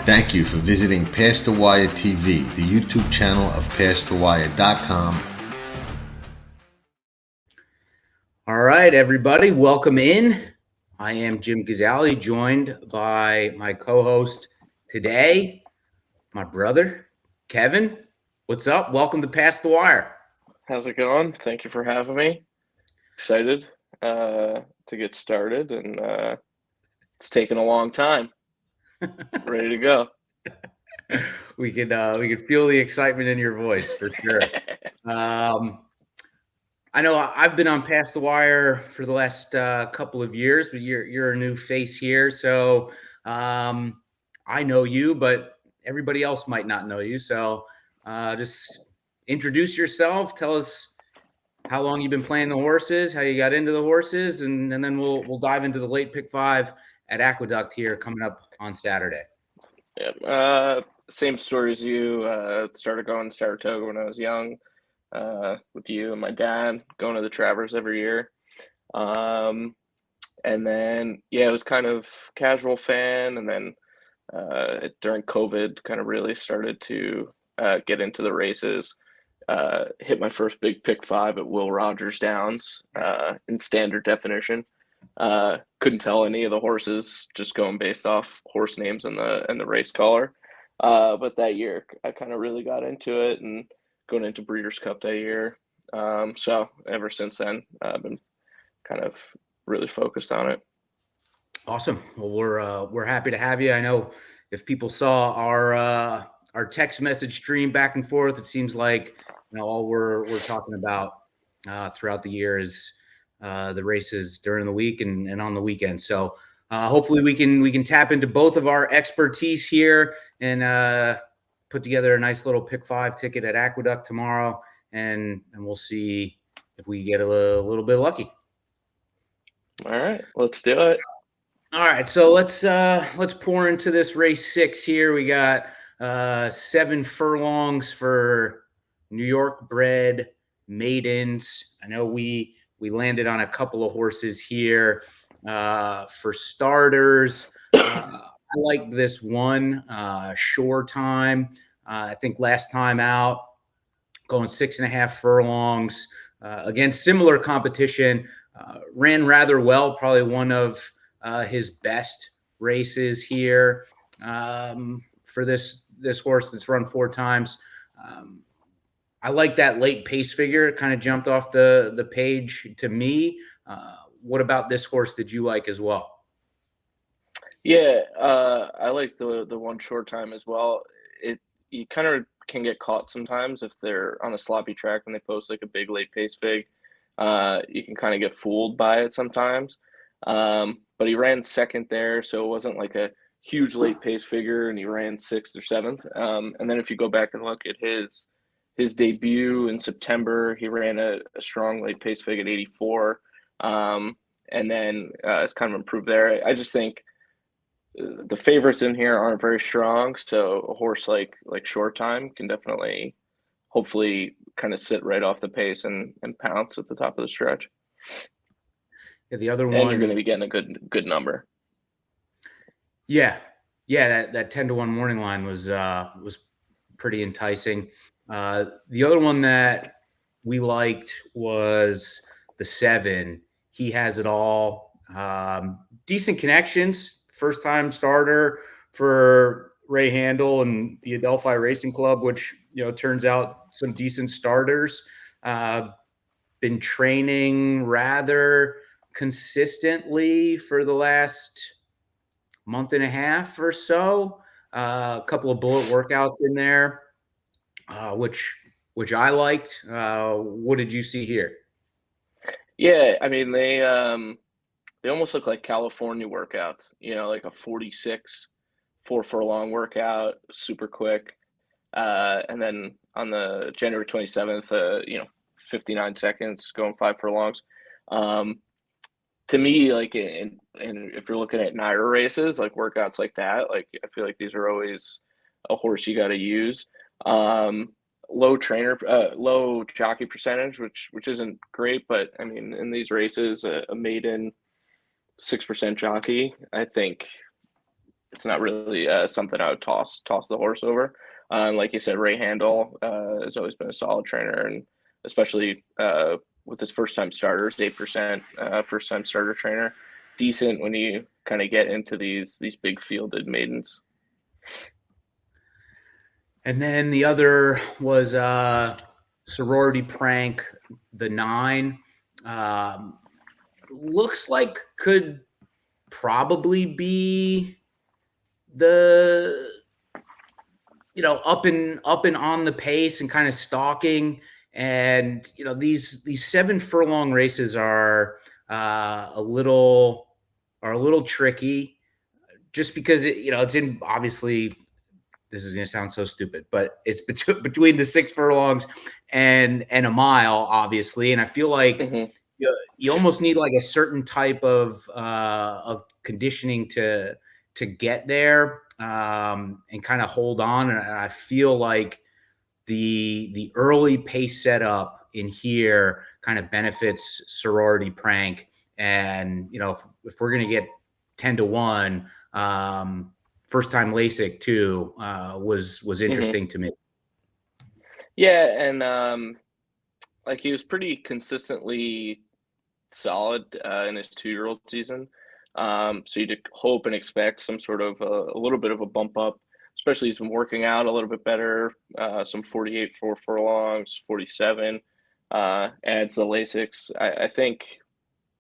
Thank you for visiting Past the Wire TV, the YouTube channel of PastTheWire.com. All right, everybody, welcome in. I am Jim Gazzale, joined by my co-host today, my brother, Kevin. What's up? Welcome to Past the Wire. How's it going? Thank you for having me. Excited to get started, and it's taken a long time. Ready to go. We could feel the excitement in your voice for sure. I know I've been on Past the Wire for the last couple of years, but you're a new face here, so I know you, but everybody else might not know you. So just introduce yourself. Tell us how long you've been playing the horses, how you got into the horses, and then we'll dive into the late pick 5 at Aqueduct here coming up on Saturday. Yeah, same story as you. Started going to Saratoga when I was young, with you and my dad, going to the Travers every year. And then, it was kind of casual fan. And then during COVID, kind of really started to get into the races. Hit my first big pick 5 at Will Rogers Downs in standard definition. Couldn't tell any of the horses, just going based off horse names and the race color. But that year I kind of really got into it and going into Breeders' Cup that year. So ever since then, I've been kind of really focused on it. Awesome. Well, we're happy to have you. I know if people saw our text message stream back and forth, it seems like all we're talking about throughout the year is the races during the week and on the weekend. So hopefully we can tap into both of our expertise here and put together a nice little pick 5 ticket at Aqueduct tomorrow, and we'll see if we get a little bit lucky. All right, let's do it. All right, so let's pour into this race 6 here. We got 7 furlongs for New York bred maidens. I know we landed on a couple of horses here. For starters, I like this one, Shore Time. I think last time out, going 6.5 furlongs against similar competition, ran rather well. Probably one of his best races here for this horse that's run 4 times. I like that late pace figure. It kind of jumped off the page to me. What about this horse did you like as well? Yeah, I like the one Short Time as well. You kind of can get caught sometimes if they're on a sloppy track and they post like a big late pace fig. You can kind of get fooled by it sometimes. But he ran second there, so it wasn't like a huge late pace figure, and he ran 6th or 7th. And then if you go back and look at his debut in September, he ran a strong late pace fig at 84. And then it's kind of improved there. I just think the favorites in here aren't very strong, so a horse like Short Time can definitely, hopefully, kind of sit right off the pace and pounce at the top of the stretch. Yeah, the other one, and you're going to be getting a good number. Yeah, that 10-1 morning line was pretty enticing. The other one that we liked was the 7. He Has It All. Decent connections. First time starter for Ray Handel and the Adelphi Racing Club, which turns out some decent starters. Been training rather consistently for the last month and a half or so. A couple of bullet workouts in there, which I liked. What did you see here? Yeah, I mean they almost look like California workouts. Like a 46 4 furlong workout, super quick. And then on the January 27th, 59 seconds, going 5 furlongs. To me, like, and if you're looking at NYRA races, like workouts like that, like I feel like these are always a horse you got to use. Low jockey percentage, which isn't great, but I mean, in these races, a maiden 6% jockey, I think it's not really something I would toss the horse over. And like you said, Ray Handel has always been a solid trainer, and especially with his first time starters, 8% first time starter trainer, decent when you kind of get into these big fielded maidens. And then the other was Sorority Prank, the 9. Looks like could probably be the up and on the pace and kind of stalking. And these 7 furlong races are a little tricky, just because it's in, obviously, this is going to sound so stupid, but it's between the 6 furlongs and a mile, obviously. And I feel like Mm-hmm. you almost need like a certain type of conditioning to get there, and kind of hold on. And I feel like the early pace setup in here kind of benefits Sorority Prank. And if we're going to get 10-1, first time LASIK too, was interesting to me. Yeah, and like he was pretty consistently solid in his 2-year-old season. So you'd hope and expect some sort of a little bit of a bump up, especially he's been working out a little bit better. Some 48 4 furlongs, 47. Adds the LASIKs. I think,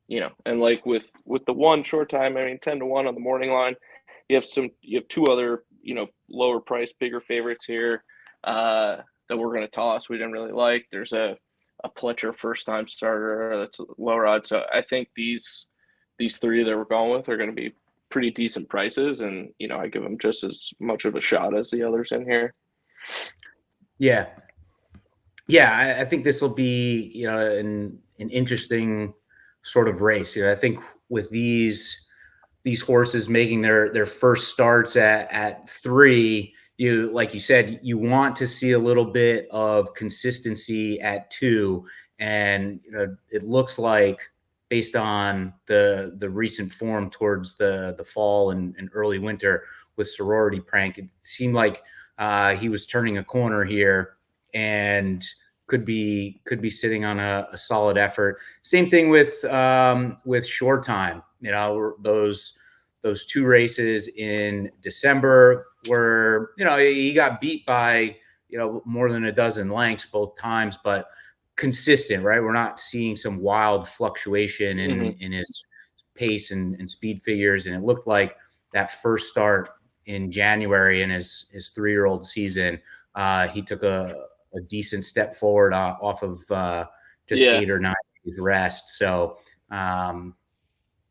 and like with the one short time, I mean, 10-1 on the morning line. You have 2 other, lower price, bigger favorites here that we're going to toss. We didn't really like. There's a Pletcher first time starter that's lower odds. So I think these 3 that we're going with are going to be pretty decent prices, and I give them just as much of a shot as the others in here. Yeah, I think this will be an interesting sort of race. I think with these horses making their first starts at 3, like you said, you want to see a little bit of consistency at 2, and it looks like, based on the recent form towards the fall and early winter with Sorority Prank, it seemed like he was turning a corner here and could be sitting on a solid effort. Same thing with Short Time. Those 2 races in December where he got beat by more than a dozen lengths both times, but consistent, right? We're not seeing some wild fluctuation in his pace and speed figures. And it looked like that first start in January in his 3-year-old season, he took a decent step forward off of just 8 or 9 days rest. So, and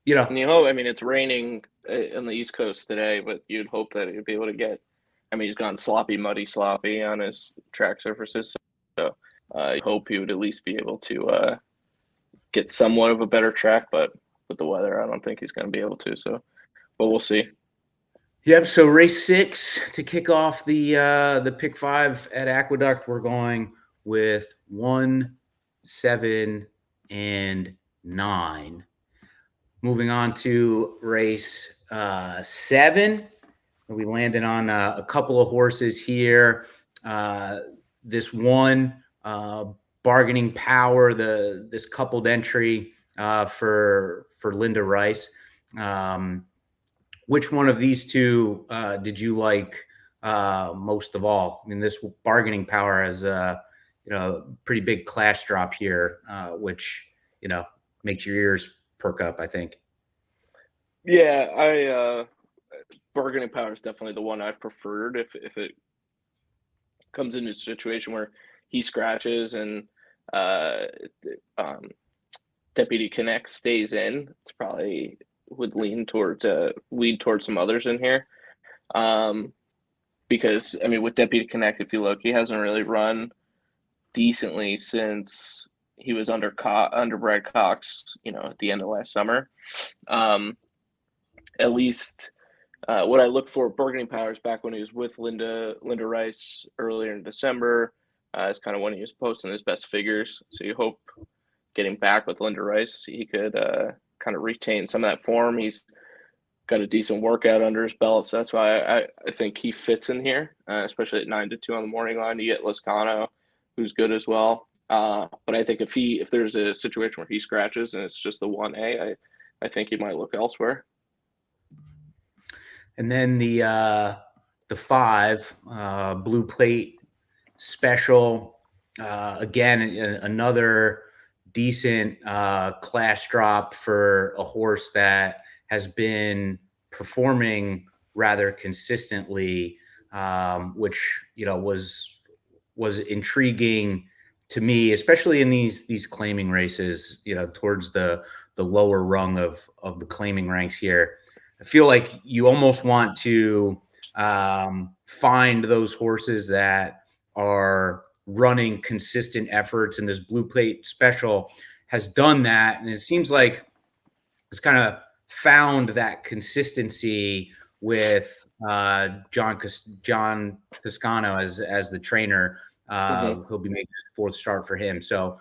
you hope, I mean, it's raining on the East Coast today, but you'd hope that he'd be able to get, I mean, he's gone muddy sloppy on his track surfaces. So I hope he would at least be able to get somewhat of a better track, but with the weather, I don't think he's going to be able to. So, but we'll see. Yep. So race 6 to kick off the pick 5 at Aqueduct. We're going with 1, 7, and 9. Moving on to race 7, we landed on a couple of horses here. This one, Bargaining Power, this coupled entry for Linda Rice. Which one of these 2 did you like most of all? I mean, this Bargaining Power has a pretty big class drop here, which makes your ears perk up, I think. Yeah, Bargaining Power is definitely the one I preferred. If it comes into a situation where he scratches and Deputy Connect stays in, it's probably would lean towards some others in here. Because I mean, with Deputy Connect, if you look, he hasn't really run decently since he was under Brad Cox, at the end of last summer. At least what I look for Bargaining Powers back when he was with Linda Rice earlier in December is kind of when he was posting his best figures. So you hope getting back with Linda Rice, he could kind of retain some of that form. He's got a decent workout under his belt, so that's why I think he fits in here, especially at 9-2 on the morning line. You get Lozcano, who's good as well. But I think if there's a situation where he scratches and it's just the 1A, I think he might look elsewhere. And then the 5 blue plate special, again, another decent class drop for a horse that has been performing rather consistently, which was intriguing to me, especially in these claiming races, towards the lower rung of the claiming ranks here. I feel like you almost want to find those horses that are running consistent efforts, and this blue plate special has done that. And it seems like it's kind of found that consistency with John Toscano as the trainer. He'll be making his 4th start for him. So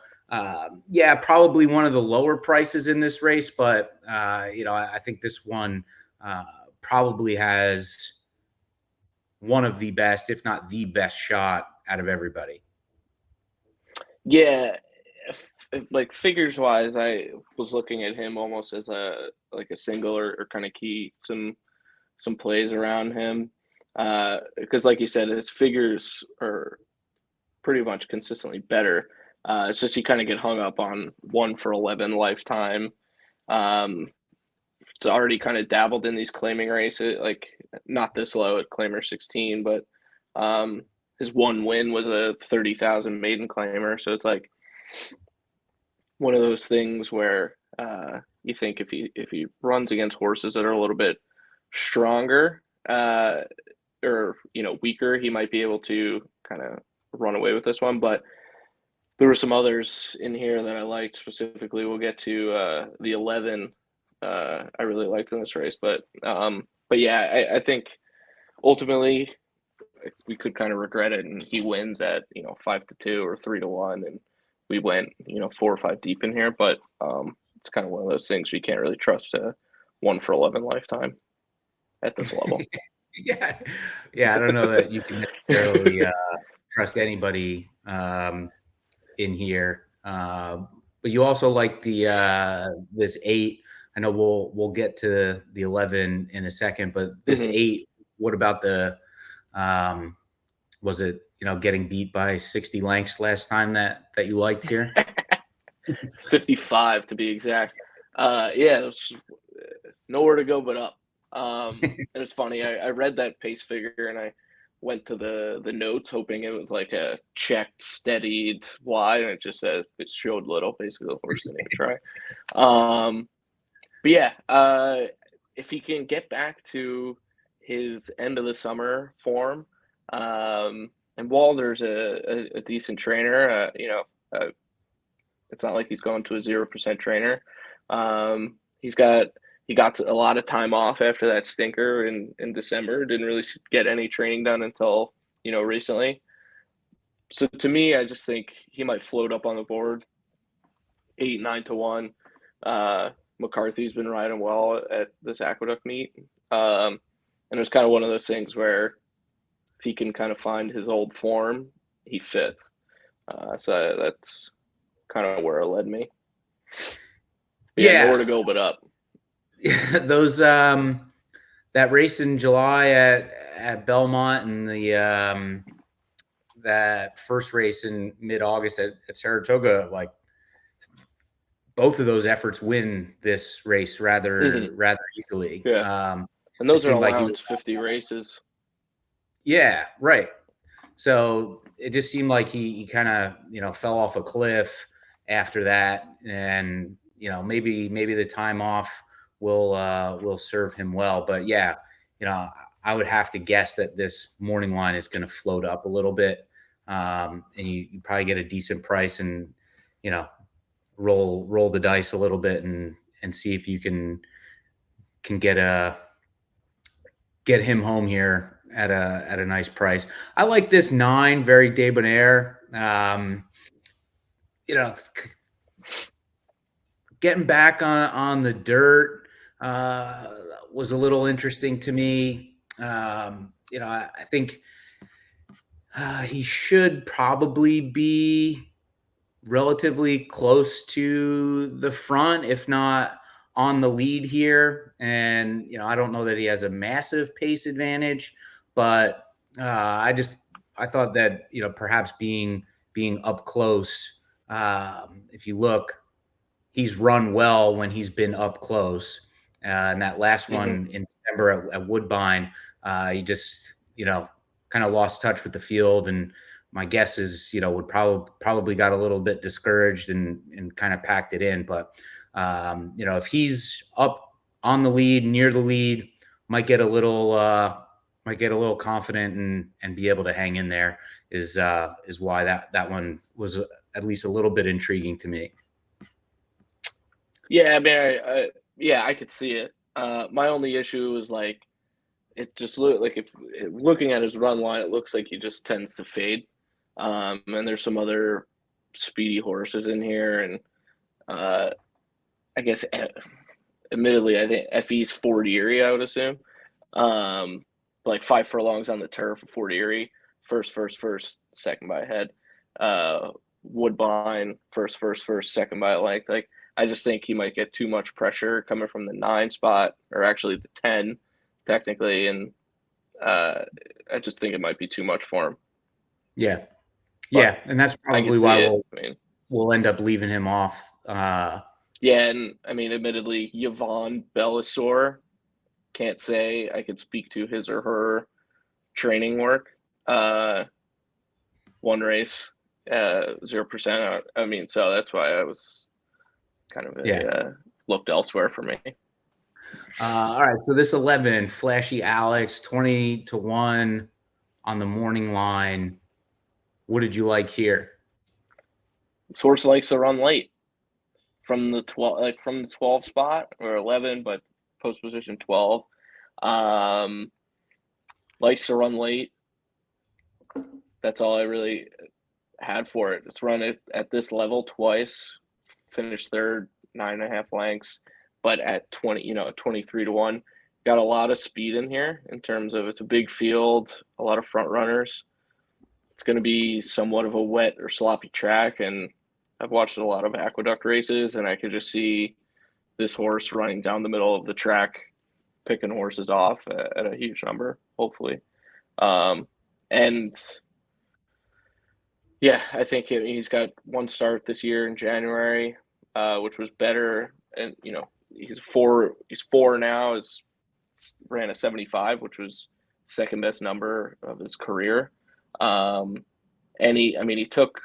yeah, probably one of the lower prices in this race, but I think this one probably has one of the best, if not the best shot out of everybody. Yeah, like figures wise, I was looking at him almost as a single or kind of key some plays around him, because like you said, his figures are pretty much consistently better. It's just you kind of get hung up on 1-for-11 lifetime. It's already kind of dabbled in these claiming races, like not this low at Claimer 16, but his one win was a 30,000 maiden claimer. So it's like one of those things where you think if he runs against horses that are a little bit stronger or weaker, he might be able to kind of run away with this one. But there were some others in here that I liked specifically. We'll get to the 11. I really liked in this race, but yeah, I think ultimately we could kind of regret it, and he wins at 5-2 or 3-1, and we went 4 or 5 deep in here. But it's kind of one of those things we can't really trust a 1-for-11 lifetime at this level. Yeah. I don't know that you can necessarily trust anybody in here, but you also like the this 8. I know we'll get to the 11 in a second, but this 8. What about the was it getting beat by 60 lengths last time that you liked here? 55 to be exact. Yeah, there's nowhere to go but up. And it's funny. I read that pace figure and I went to the notes hoping it was like a checked, steadied wide, and it just said it showed little. Basically, the horse didn't even try. But yeah, if he can get back to his end of the summer form, and Walder's a decent trainer, it's not like he's going to a 0% trainer. He got a lot of time off after that stinker in December. Didn't really get any training done until recently. So to me, I just think he might float up on the board, 8-9-1. McCarthy's been riding well at this Aqueduct meet. And it was kind of one of those things where if he can kind of find his old form, he fits. So that's kind of where it led me. But yeah, nowhere to go but up. Those that race in July at Belmont and the that first race in mid-August at Saratoga, like both of those efforts win this race rather easily. Yeah. And those are allowance 50 races. Yeah, right. So it just seemed like he kind of fell off a cliff after that, and maybe the time off will serve him well. But yeah, I would have to guess that this morning line is going to float up a little bit, and you probably get a decent price, and roll the dice a little bit and see if you can get him home here at a nice price. I like this 9, very debonair. Getting back on the dirt. was a little interesting to me. I think he should probably be relatively close to the front, if not on the lead here. And, I don't know that he has a massive pace advantage, but I thought that, perhaps being up close, if you look, he's run well when he's been up close. And that last one in December at Woodbine, he just, kind of lost touch with the field. And my guess is, would probably got a little bit discouraged and kind of packed it in. But, if he's up on the lead, near the lead, might get a little confident and be able to hang in there is why that one was at least a little bit intriguing to me. Yeah, I mean, I could see it. My only issue is like it just looked like if looking at his run line, it looks like he just tends to fade. And there's some other speedy horses in here, and I guess, admittedly, I think FE's Fort Erie, I would assume. Like 5 furlongs on the turf of Fort Erie, first, second by a head. Woodbine, first, second by a length. Like I just think he might get too much pressure coming from the 9 spot, or actually the 10, technically, and I just think it might be too much for him. Yeah, But and that's probably why it. we'll end up leaving him off. Yeah, and I mean, admittedly, Yvonne Bellassor, can't say I could speak to his or her training work. One race, 0%. I mean, so that's why I was kind of looked elsewhere for me. All right, so this 11, Flashy Alex, 20-1 on the morning line. What did you like here? Source likes to run late from the 12 spot, or 11, but post position 12. Likes to run late. That's all I really had for it. It's run it at this level twice, finished third, 9.5 lengths, but at 23-1. Got a lot of speed in here in terms of it's a big field, a lot of front runners. It's going to be somewhat of a wet or sloppy track, and I've watched a lot of Aqueduct races, and I could just see this horse running down the middle of the track, picking horses off at a huge number, hopefully. And yeah, I think he's got one start this year in January, which was better. And, he's four now, ran a 75, which was second best number of his career. And he took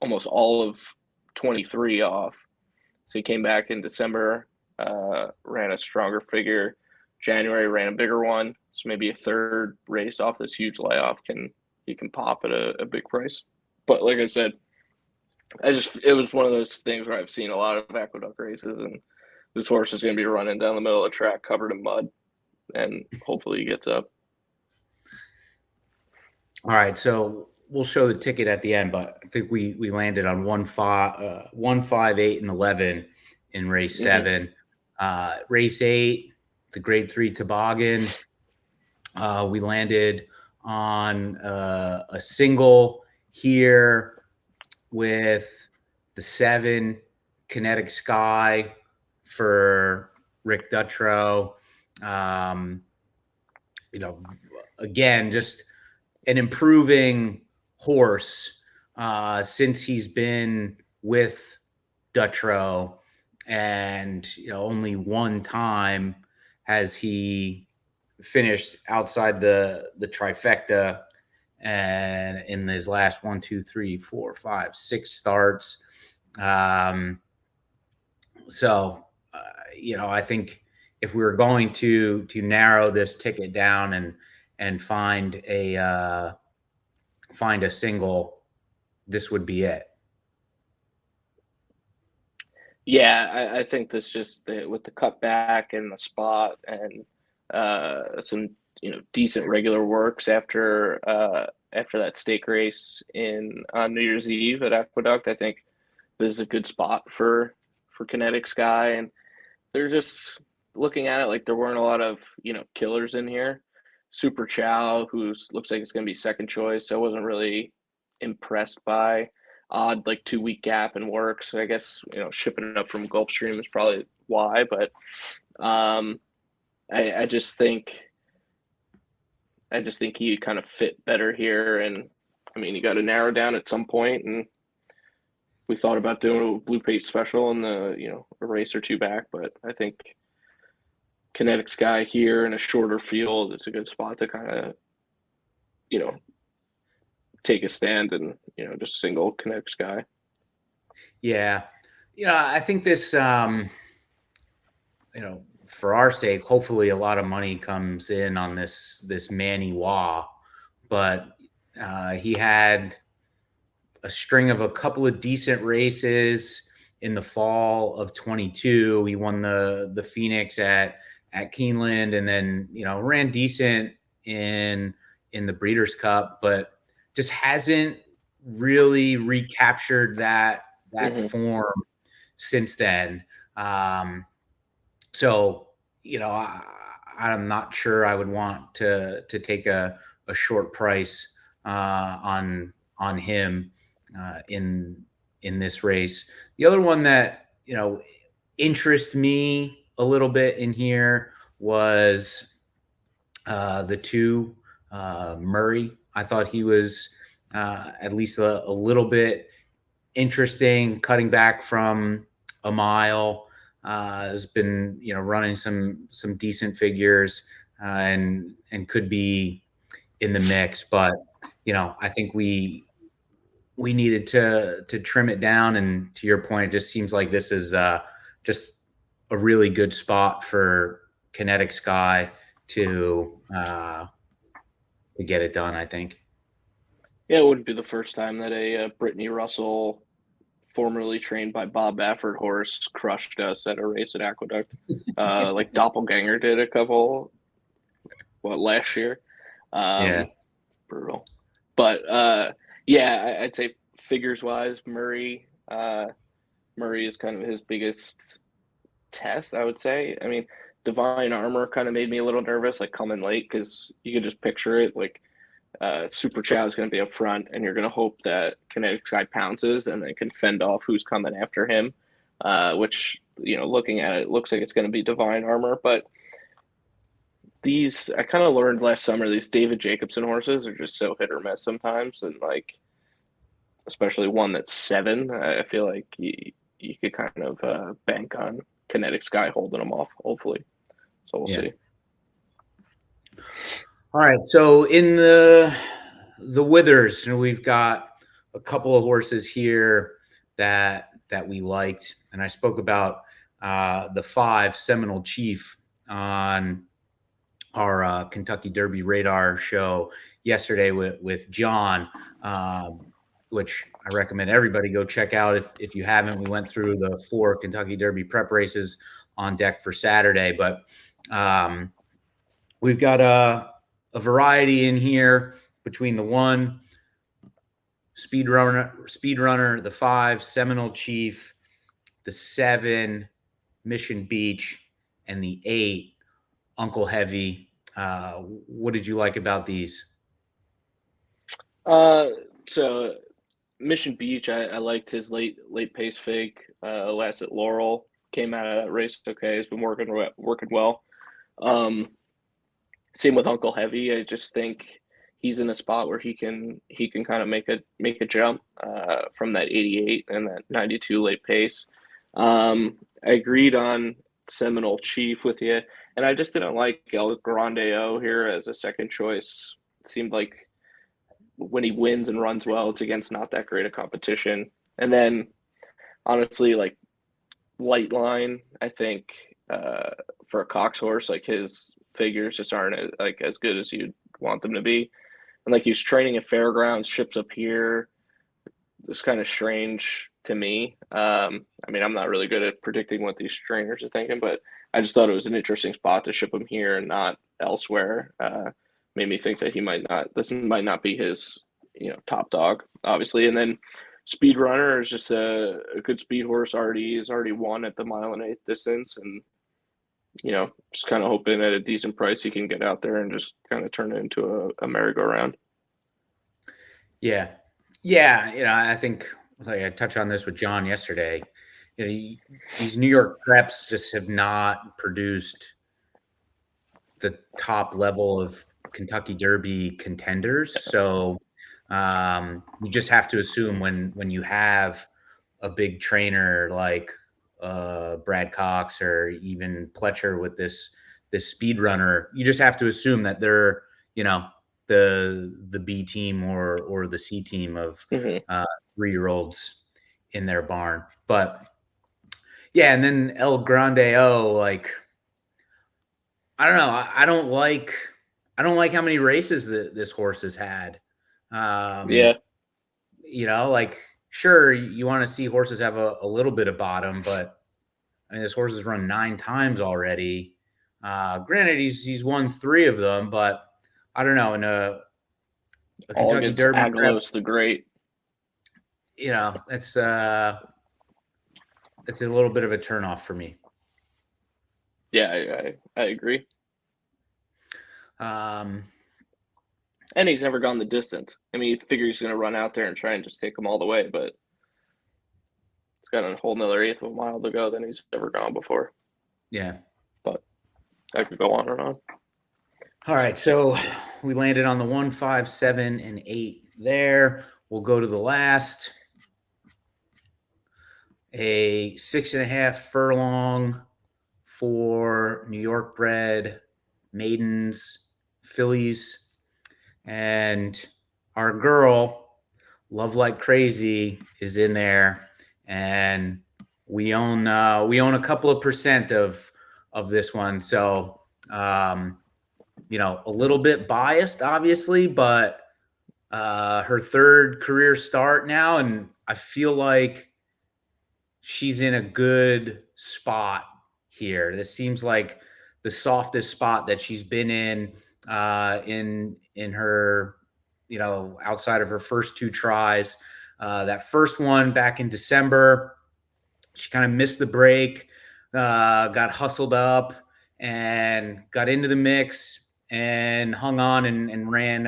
almost all of 23 off. So he came back in December, ran a stronger figure. January ran a bigger one. So maybe a third race off this huge layoff he can pop at a big price. But like I said, it was one of those things where I've seen a lot of Aqueduct races, and this horse is going to be running down the middle of the track covered in mud, and hopefully he gets up. All right, so we'll show the ticket at the end, but I think we landed on 1, 5, 8, and 11 in race 7. Race 8, the Grade 3 Tobogan. We landed on a single here with the 7 Kinetic Sky for Rick Dutrow. Again, just an improving horse since he's been with Dutrow, and only one time has he finished outside the trifecta, and in his last 1, 2, 3, 4, 5, 6 starts. I think if we were going to narrow this ticket down and find a single, this would be it. Yeah, I think this just with the cutback and the spot and some decent regular works after that stake race on New Year's Eve at Aqueduct. I think this is a good spot for Kinetic Sky, and they're just looking at it like there weren't a lot of, killers in here. Super Chow, who's looks like it's going to be second choice, so I wasn't really impressed by odd like 2 week gap in work. So I guess shipping it up from Gulfstream is probably why. But um, I just think he kind of fit better here, and I mean you got to narrow down at some point, and we thought about doing a blue pace special in the a race or two back, but I think Kinetic Sky here in a shorter field is a good spot to kind of you know take a stand and just single Kinetic Sky. Yeah. I think this, for our sake, hopefully a lot of money comes in on this Manny Wah, but he had a string of a couple of decent races in the fall of 22. He won the Phoenix at Keeneland, and then ran decent in the Breeders' Cup, but just hasn't really recaptured that form since then. So I'm not sure I would want to take a short price on him in this race. The other one that interests me a little bit in here was the 2 Murray. I thought he was at least a little bit interesting, cutting back from a mile. Has been running some decent figures and could be in the mix, but I think we needed to trim it down. And to your point, it just seems like this is just a really good spot for Kinetic Sky to get it done, I think. Yeah, it wouldn't be the first time that a Brittany Russell, formerly trained by Bob Baffert horse, crushed us at a race at Aqueduct, like Doppelganger did last year. Yeah. Brutal. But yeah, I'd say figures wise, Murray is kind of his biggest test, I would say. I mean, Divine Armor kind of made me a little nervous, like coming late, because you could just picture it like Super Chow is going to be up front, and you're going to hope that Kinetic Sky pounces and then can fend off who's coming after him, which, looking at it, looks like it's going to be Divine Armor. But I kind of learned last summer, these David Jacobson horses are just so hit or miss sometimes. And, like, especially one that's 7, I feel like you could kind of bank on Kinetic Sky holding them off, hopefully. So we'll see. All right, so in the withers, we've got a couple of horses here that we liked, and I spoke about the 5 Seminole Chief on our Kentucky Derby Radar show yesterday with John, which I recommend everybody go check out if you haven't. We went through the 4 Kentucky Derby prep races on deck for Saturday, but we've got a variety in here between the 1 Speedrunner, the 5 Seminole Chief, the 7 Mission Beach, and the 8 Uncle Heavy. What did you like about these? So Mission Beach, I liked his late pace fig last at Laurel. Came out of that race okay. He's been working well. Same with Uncle Heavy. I just think he's in a spot where he can kind of make a jump from that 88 and that 92 late pace. I agreed on Seminole Chief with you, and I just didn't like El Grande O here as a second choice. It seemed like when he wins and runs well, it's against not that great a competition. And then honestly, like Light Line, I think for a Cox horse, like his figures just aren't as good as you'd want them to be. And like he's training at fairgrounds, ships up here. It's kind of strange to me. I mean, I'm not really good at predicting what these trainers are thinking, but I just thought it was an interesting spot to ship him here and not elsewhere. Made me think that this might not be his, top dog, obviously. And then Speedrunner is just a good speed horse. He's already won at the 1.8 mile distance, and just kind of hoping at a decent price he can get out there and just kind of turn it into a merry-go-round. Yeah. Yeah. I think like I touched on this with John yesterday. These New York preps just have not produced the top level of Kentucky Derby contenders. So you just have to assume when you have a big trainer like Brad Cox or even Pletcher with this speed runner, you just have to assume that they're the B team or the C team of Mm-hmm. 3-year-olds in their barn. But yeah, and then El Grande O, like I don't know, I don't like how many races that this horse has had. Yeah. Like sure you want to see horses have a little bit of bottom, but I mean this horse has run 9 times already. Granted, he's won 3 of them, but I don't know, in a All Kentucky against Derby prep, Agalos the Great. it's a little bit of a turnoff for me. Yeah, I agree. Um, And he's never gone the distance. I mean, you figure he's going to run out there and try and just take them all the way, but it's got a whole nother eighth of a mile to go than he's ever gone before. yeah. But I could go on and on. All right, so we landed on the 1, 5, 7, and 8 there. We'll go to the last. A 6.5 furlong for New York bred maidens, fillies, and our girl, Love Like Crazy, is in there, and we own a couple of percent of this one. So a little bit biased, obviously, but her 3rd career start now, and I feel like she's in a good spot here. This seems like the softest spot that she's been in her, outside of her first 2 tries. That first one back in December, she kind of missed the break, got hustled up and got into the mix and hung on and ran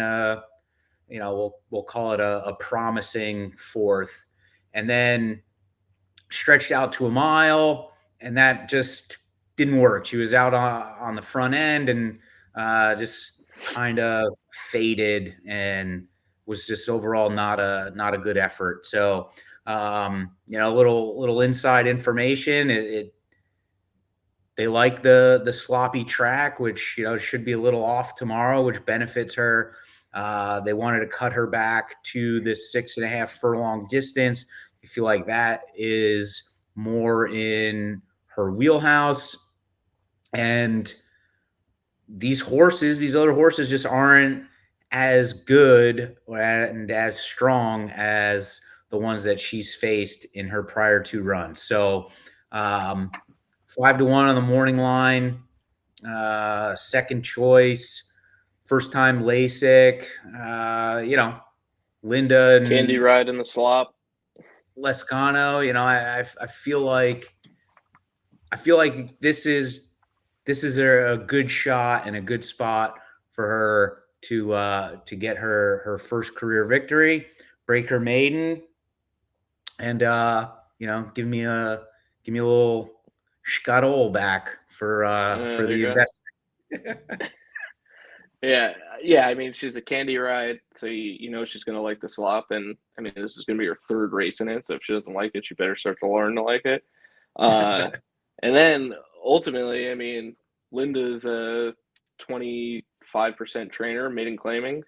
we'll call it a promising 4th, and then stretched out to a mile, and that just didn't work. She was out on the front end and just kind of faded and was just overall not a good effort. So a little inside information. They like the sloppy track, which should be a little off tomorrow, which benefits her. They wanted to cut her back to this 6.5 furlong distance. I feel like that is more in her wheelhouse. And these other horses just aren't as good and as strong as the ones that she's faced in her prior 2 runs. So 5-1 on the morning line, second choice, first time LASIK, Linda and Candy Ride in the Slop. Lescano, I feel like this is a good shot and a good spot for her to get her first career victory, break her maiden, and give me a little scuttle back for the investment. Yeah. I mean, she's a Candy Ride, so she's going to like the Slop, and I mean, this is going to be her 3rd race in it. So if she doesn't like it, she better start to learn to like it. And then ultimately, I mean, Linda's a 25% trainer, maiden claiming.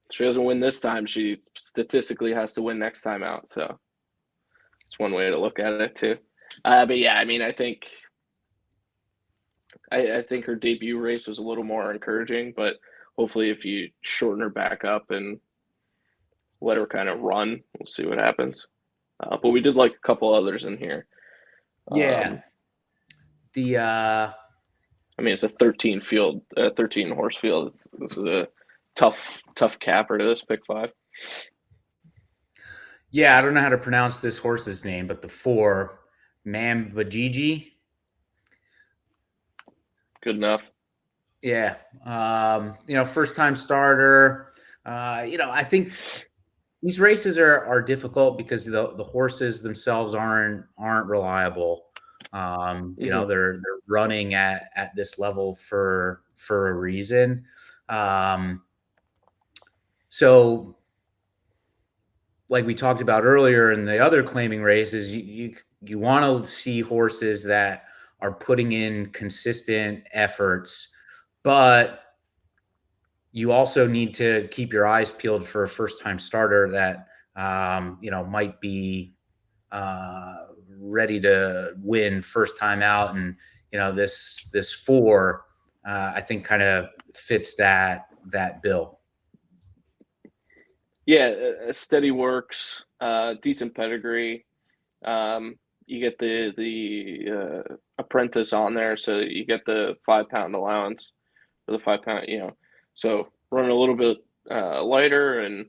If she doesn't win this time, she statistically has to win next time out. So it's one way to look at it too. But yeah, I mean, I think her debut race was a little more encouraging, but hopefully if you shorten her back up and let her kind of run, we'll see what happens. But we did like a couple others in here. Yeah. I mean, it's a 13 horse field. This is a tough capper to this pick 5. Yeah, I don't know how to pronounce this horse's name, but the 4, Mambajiji. good enough. Yeah. First time starter. I think these races are difficult because the horses themselves aren't reliable. They're running at this level for a reason. So like we talked about earlier in the other claiming races, you want to see horses that are putting in consistent efforts, but you also need to keep your eyes peeled for a first time starter that might be ready to win first time out. And this 4 I think kind of fits that bill. Yeah, steady works, decent pedigree. You get the apprentice on there, so you get the 5-pound allowance for the 5-pound. So running a little bit lighter, and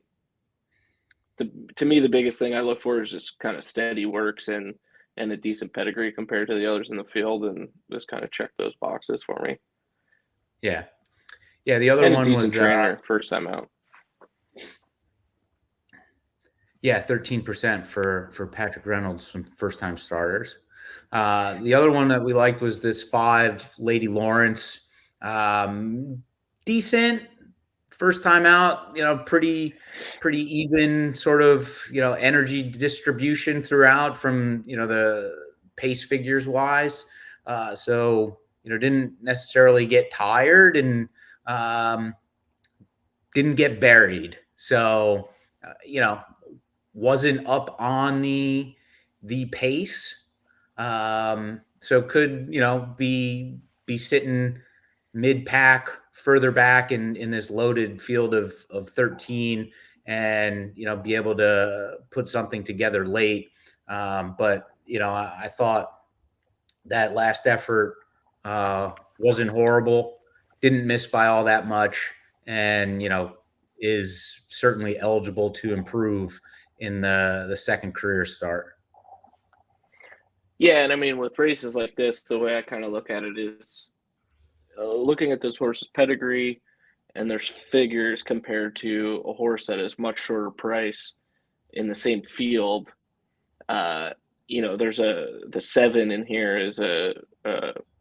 to me the biggest thing I look for is just kind of steady works and a decent pedigree compared to the others in the field, and just kind of check those boxes for me. Yeah. The other and one a decent was trainer first time out. Yeah, 13% for Patrick Reynolds from first time starters. The other one that we liked was this 5 Lady Lawrence. Decent first time out, pretty even sort of, energy distribution throughout from, the pace figures wise. So, didn't necessarily get tired and didn't get buried. So, wasn't up on the pace. So could, be sitting mid pack further back in this loaded field of 13 and, be able to put something together late. But, I thought that last effort wasn't horrible, didn't miss by all that much, and, is certainly eligible to improve in the second career start. Yeah, and I mean, with races like this, the way I kind of look at it is looking at this horse's pedigree and there's figures compared to a horse that is much shorter price in the same field. There's the 7 in here is a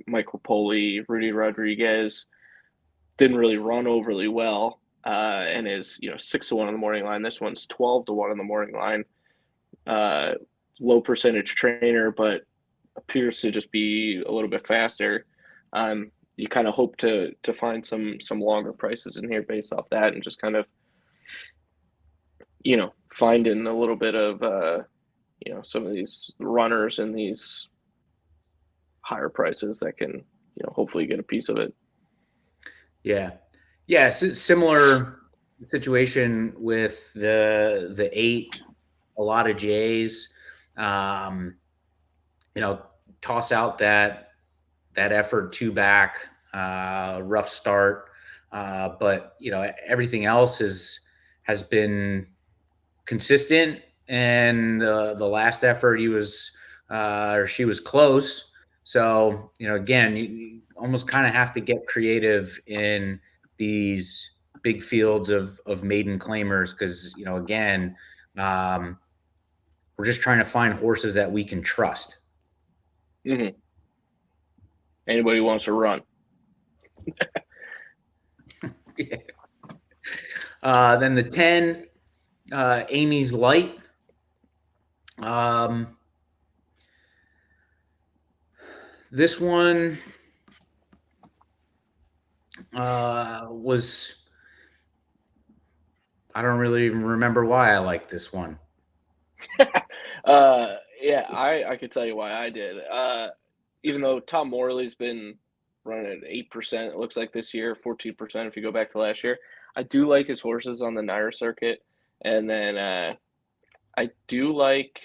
Michael Poli, Rudy Rodriguez. Didn't really run overly well, and is 6-1 on the morning line. This one's 12-1 on the morning line. Low percentage trainer, but appears to just be a little bit faster. You kind of hope to find some longer prices in here based off that, and just kind of finding a little bit of some of these runners and these higher prices that can hopefully get a piece of it. Yeah, similar situation with the 8, a lot of J's. Toss out that effort 2 back, rough start, but everything else has been consistent. And the last effort, he was or she was close. So again, you almost kind of have to get creative in these big fields of maiden claimers because again, we're just trying to find horses that we can trust. Mm-hmm. Anybody wants to run. Yeah. Then the 10, Amy's Light. This one was, I don't really even remember why I liked this one. Yeah, I could tell you why I did. Even though Tom Morley's been running at 8%, it looks like this year, 14% if you go back to last year. I do like his horses on the Nair circuit, and then I do like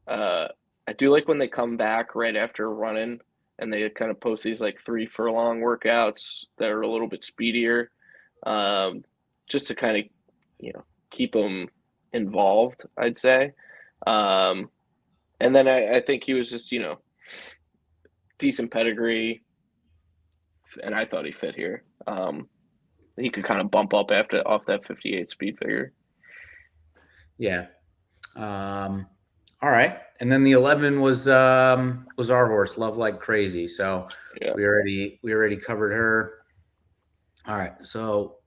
when they come back right after running and they kind of post these like 3 furlong workouts that are a little bit speedier, just to kind of keep them involved, I'd say. And then I think he was just decent pedigree, and I thought he fit here. He could kind of bump up off that 58 speed figure. Yeah. All right. And then the 11 was our horse, Love Like Crazy. So Yeah. we already covered her. All right. So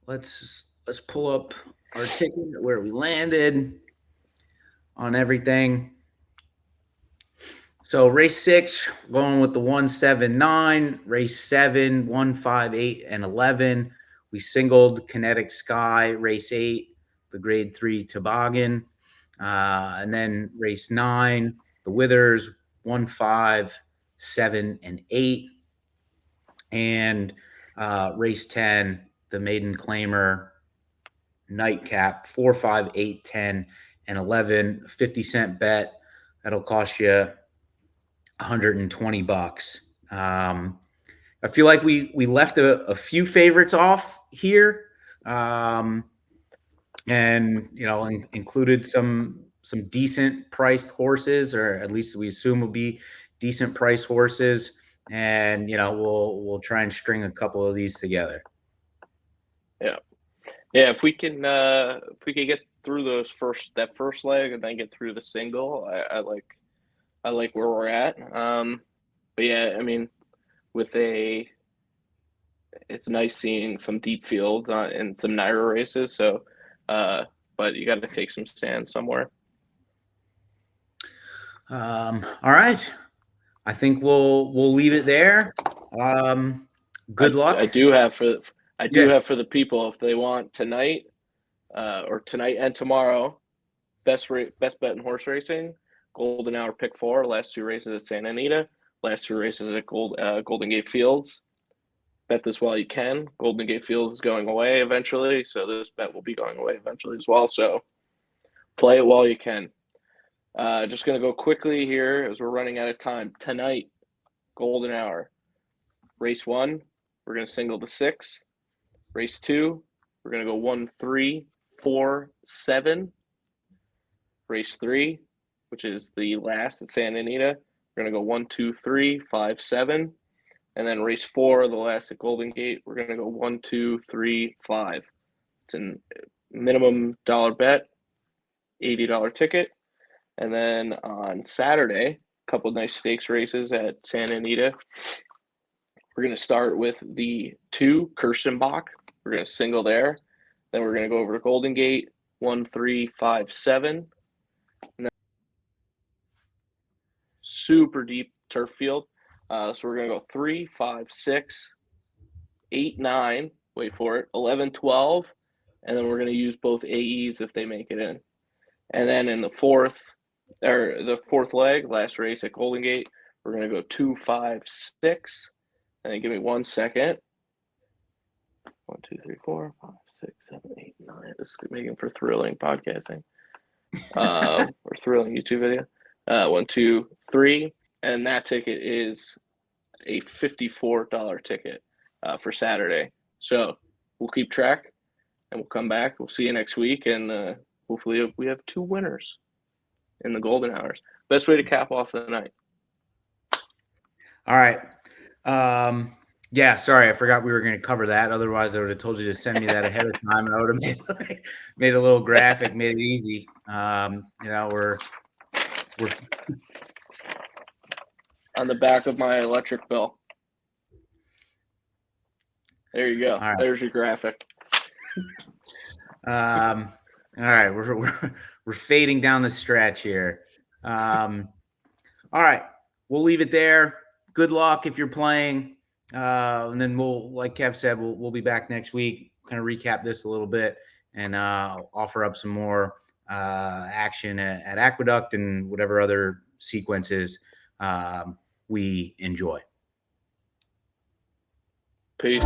let's pull up our ticket where we landed on everything. So race 6, going with the 179, race 7, 1, 5, 8, and 11. We singled Kinetic Sky, race 8, the grade 3 Tobogan. And then race 9, the Withers, 1, 5, 7, and 8. And race 10, the Maiden Claimer Nightcap, 4, 5, 8, 10, and 11. 50-cent bet. That'll cost you $120. I feel like we left a few favorites off here, and included some decent priced horses, or at least we assume will be decent priced horses, and we'll try and string a couple of these together. Yeah. If we can get through that first leg and then get through the single, I like where we're at. But yeah, I mean, it's nice seeing some deep fields in some Naira races. So, but you got to take some stand somewhere. All right, I think we'll leave it there. Good luck. I do have for the people, if they want tonight, or tonight and tomorrow, best bet in horse racing. Golden Hour pick 4, last 2 races at Santa Anita, last 2 races at Golden Gate Fields. Bet this while you can. Golden Gate Fields is going away eventually, so this bet will be going away eventually as well. So play it while you can. Just going to go quickly here as we're running out of time. Tonight, Golden Hour. Race 1, we're going to single the 6. Race 2, we're going to go 1, 3, 4, 7. Race 3, which is the last at Santa Anita, we're going to go 1, 2, 3, 5, 7. And then race 4, the last at Golden Gate, we're going to go 1, 2, 3, 5. It's a minimum dollar bet, $80 ticket. And then on Saturday, a couple of nice stakes races at Santa Anita. We're going to start with the 2, Kirstenbach. We're going to single there. Then we're going to go over to Golden Gate, 1, 3, 5, 7. And then super deep turf field. So we're going to go 3, 5, 6, 8, 9. Wait for it. 11, 12. And then we're going to use both AEs if they make it in. And then in the fourth leg, last race at Golden Gate, we're going to go 2, 5, 6. And then give me 1 second. 1, 2, 3, 4, 5, 6, 7, 8, 9. This is making for thrilling podcasting. Or thrilling YouTube video. 1, 2, 3. And that ticket is a $54 ticket for Saturday. So we'll keep track and we'll come back. We'll see you next week. And hopefully we have 2 winners in the Golden Hours. Best way to cap off the night. All right. Yeah, sorry, I forgot we were going to cover that. Otherwise, I would have told you to send me that ahead of time, and I would have made a little graphic, made it easy. We're on the back of my electric bill. There you go. Right. There's your graphic. All right, we're fading down the stretch here. All right, we'll leave it there. Good luck if you're playing. And then like Kev said, we'll be back next week, kind of recap this a little bit and offer up some more action at Aqueduct and whatever other sequences we enjoy. Peace.